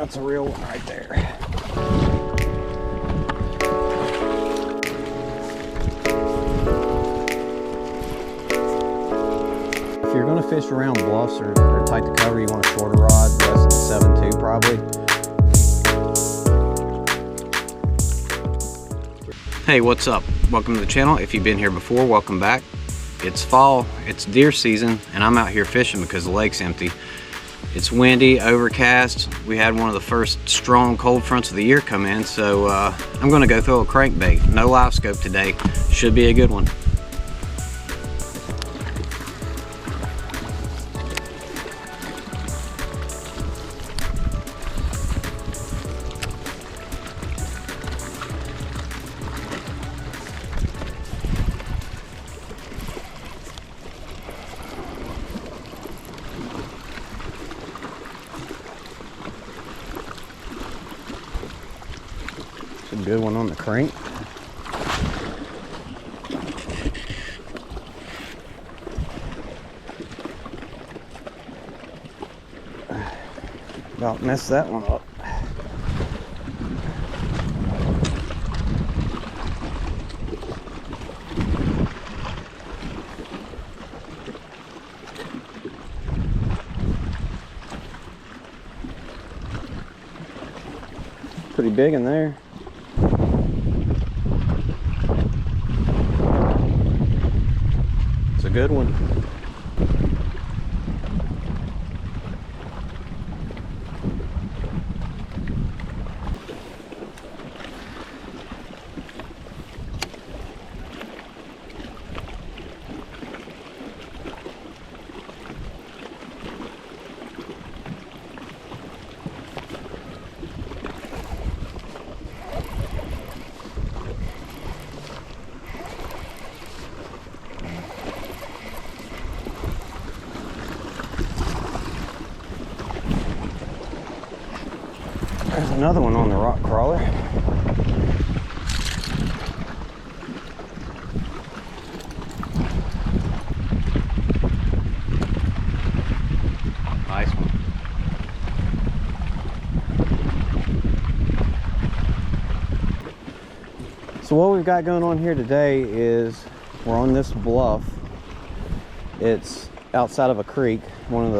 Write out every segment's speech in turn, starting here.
That's a real one right there. If you're going to fish around bluffs or tight to cover, you want a shorter rod, less than 7.2 probably. Hey, what's up? Welcome to the channel. If you've been here before, welcome back. It's fall, it's deer season, and I'm out here fishing because the lake's empty. It's windy, overcast. We had one of the first strong cold fronts of the year come in, so I'm gonna go throw a crankbait. No live scope today. Should be a good one. A good one on the crank. About messed that one up. Pretty big in there. It's a good one. There's another one on the rock crawler. Nice one. So what we've got going on here today is we're on this bluff. It's outside of a creek, one of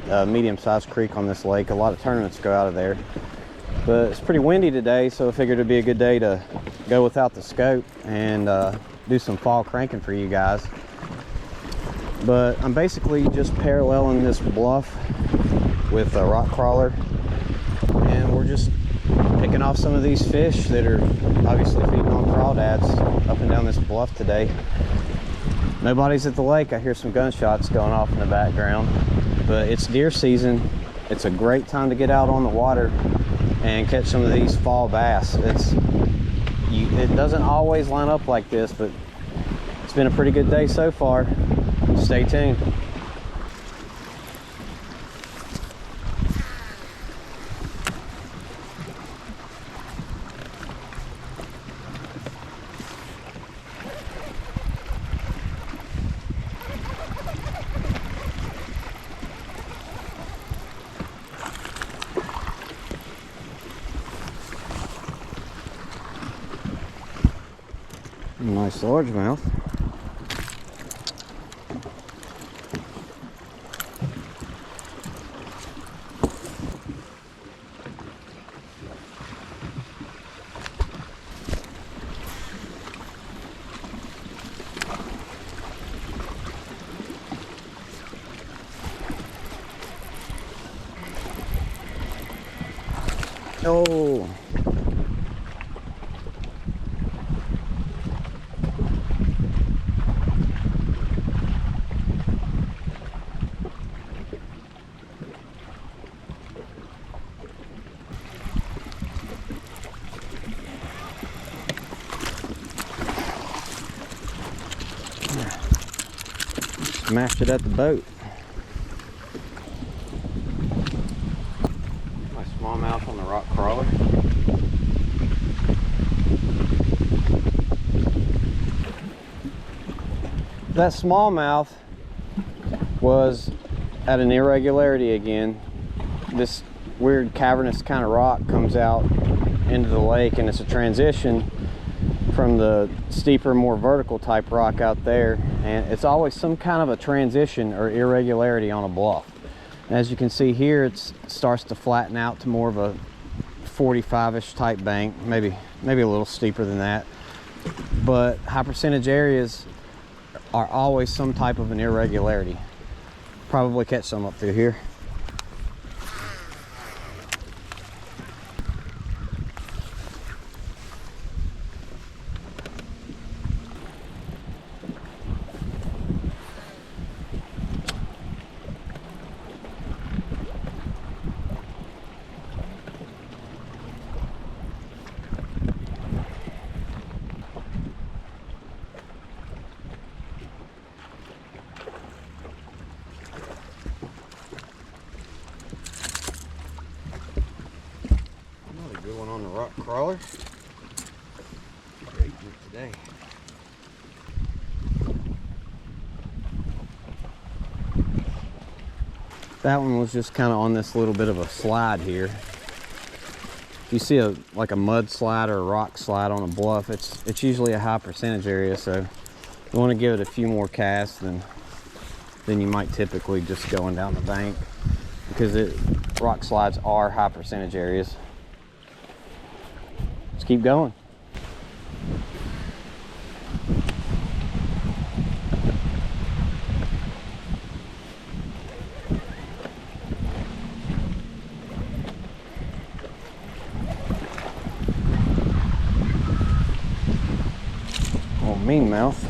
the medium-sized creek on this lake. A lot of tournaments go out of there. But it's pretty windy today, so I figured it'd be a good day to go without the scope and do some fall cranking for you guys. But I'm basically just paralleling this bluff with a rock crawler, and we're just picking off some of these fish that are obviously feeding on crawdads up and down this bluff today. Nobody's at the lake. I hear some gunshots going off in the background, but it's deer season. It's a great time to get out on the water and catch some of these fall bass. It doesn't always line up like this, but it's been a pretty good day so far. Stay tuned. Nice largemouth. Oh. Smashed it at the boat. My smallmouth on the rock crawler. That smallmouth was at an irregularity again. This weird cavernous kind of rock comes out into the lake, and it's a transition from the steeper, more vertical type rock out there, and it's always some kind of a transition or irregularity on a bluff. And as you can see here, it starts to flatten out to more of a 45-ish type bank, maybe a little steeper than that. But high percentage areas are always some type of an irregularity. Probably catch some up through here. Good one on the rock crawler. Great one today. That one was just kind of on this little bit of a slide here. If you see like a mud slide or a rock slide on a bluff, it's usually a high percentage area, so you want to give it a few more casts than you might typically just going down the bank, because rock slides are high percentage areas. Let's keep going. Oh, mean mouth.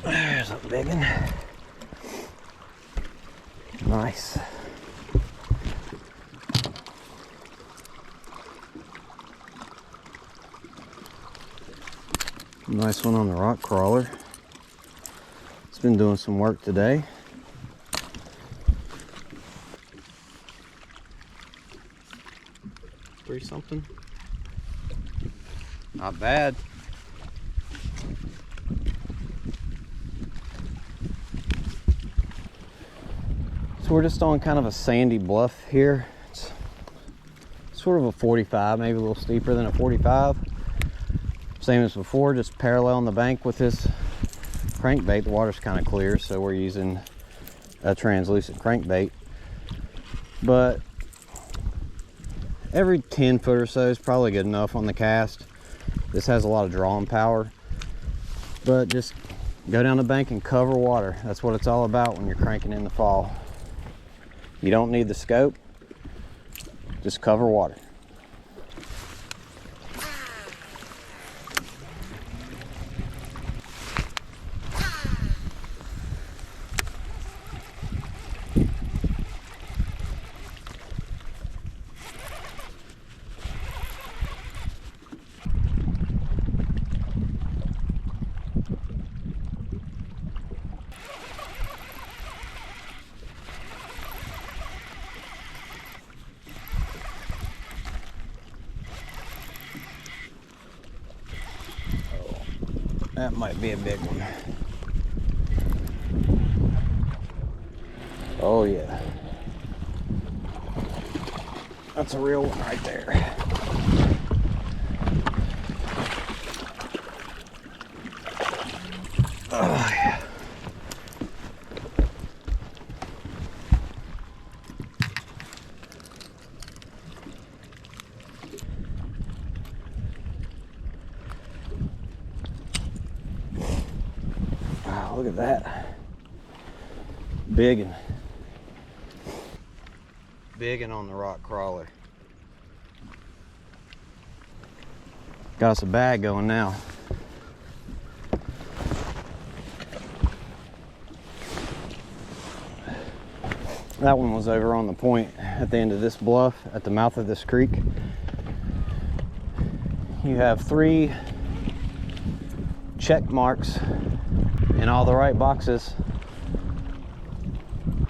There's a big one. Nice. Nice one on the rock crawler. It's been doing some work today. Three something. Not bad. So we're just on kind of a sandy bluff here. It's sort of a 45, maybe a little steeper than a 45. Same as before, just parallel on the bank with this crankbait. The water's kind of clear, so we're using a translucent crankbait. But every 10 foot or so is probably good enough on the cast. This has a lot of drawing power, but just Go down the bank and cover water. That's what it's all about when you're cranking in the fall. You don't need the scope, just cover water. That might be a big one. Oh yeah. That's a real one right there. Oh yeah. Wow, look at that. Biggin'. Biggin' on the rock crawler. Got us a bag going now. That one was over on the point at the end of this bluff at the mouth of this creek. You have 3 check marks in all the right boxes,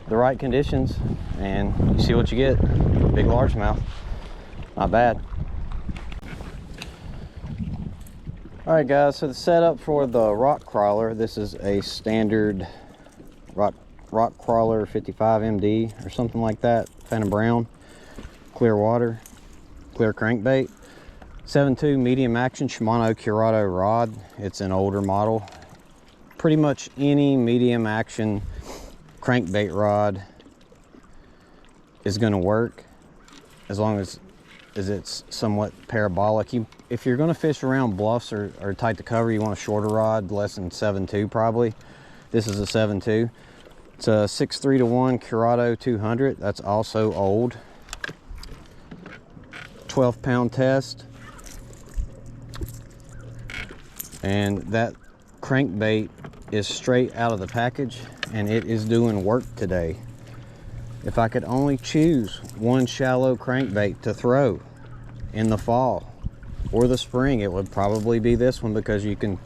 the right conditions, and you see what you get. Big largemouth. Not bad. All right guys, so the setup for the rock crawler, this is a standard rock crawler 55 MD or something like that, Phantom Brown, clear water, clear crankbait, 7.2 medium action Shimano Curado rod. It's an older model. Pretty much any medium action crankbait rod is going to work as long as it's somewhat parabolic. If you're going to fish around bluffs or tight to cover, you want a shorter rod, less than 7.2 probably. This is a 7.2. It's a 6.3-to-1 Curado 200. That's also old. 12-pound test. And that crankbait is straight out of the package, and it is doing work today. If I could only choose one shallow crankbait to throw in the fall or the spring, it would probably be this one, because you can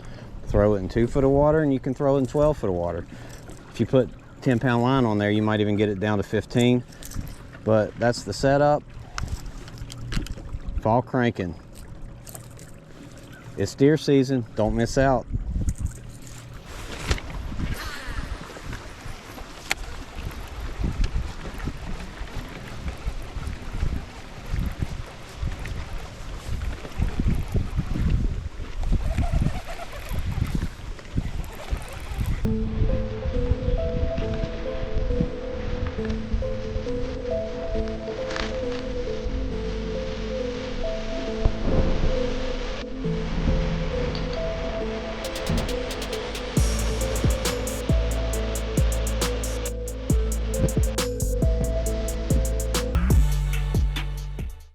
throw it in 2 foot of water and you can throw it in 12 foot of water. If you put 10-pound line on there, you might even get it down to 15. But that's the setup. Fall cranking. It's deer season, don't miss out.